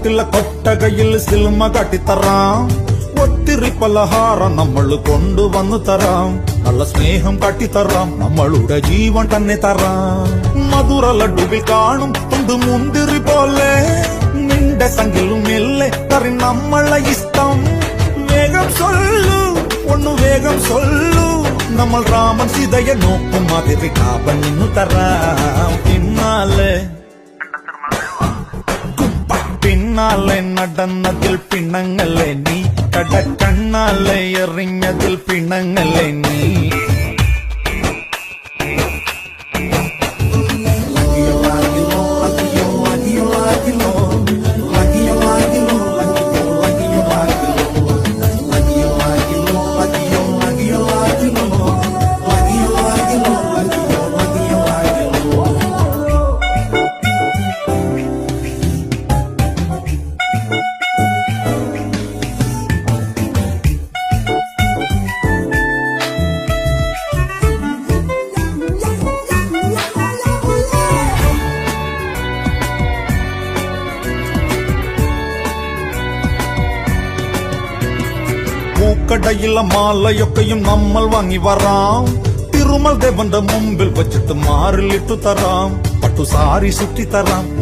വീട്ടിലെ കൊട്ടകയിൽ സിനിമ കാട്ടിത്തറാം. ഒത്തിരി പലഹാരം നമ്മൾ കൊണ്ടുവന്നു തരാം. നല്ല സ്നേഹം കാട്ടിത്തറാം. നമ്മളുടെ ജീവൻ തന്നെ തരാം. മധുര ലഡുവിൽ കാണും കൊണ്ട് മുന്തിരി പോലെ നിന്റെ സംഖ്യലും ഇല്ലേ കറി നമ്മളെ ഇഷ്ടം. വേഗം സൊല്ലു ഒന്നു വേഗം സൊല്ലു. നമ്മൾ രാമൻ സീതയെ നോക്കും മാതിരി കാപ്പൻ നിന്നു തരാം. പിന്നാലെ നടന്നതിൽ പിണങ്ങല്ലേ നീ. കടക്കണ്ണാലെ എറിഞ്ഞതിൽ പിണങ്ങല്ലേ നീ. പൂക്കടയിലെ മാലയൊക്കെയും നമ്മൾ വാങ്ങി വരാം. തിരുമൽ ദേവന്റെ മുമ്പിൽ വെച്ചിട്ട് മാറിലിട്ടു തരാം. പട്ടുസാരി സുറ്റി തരാം.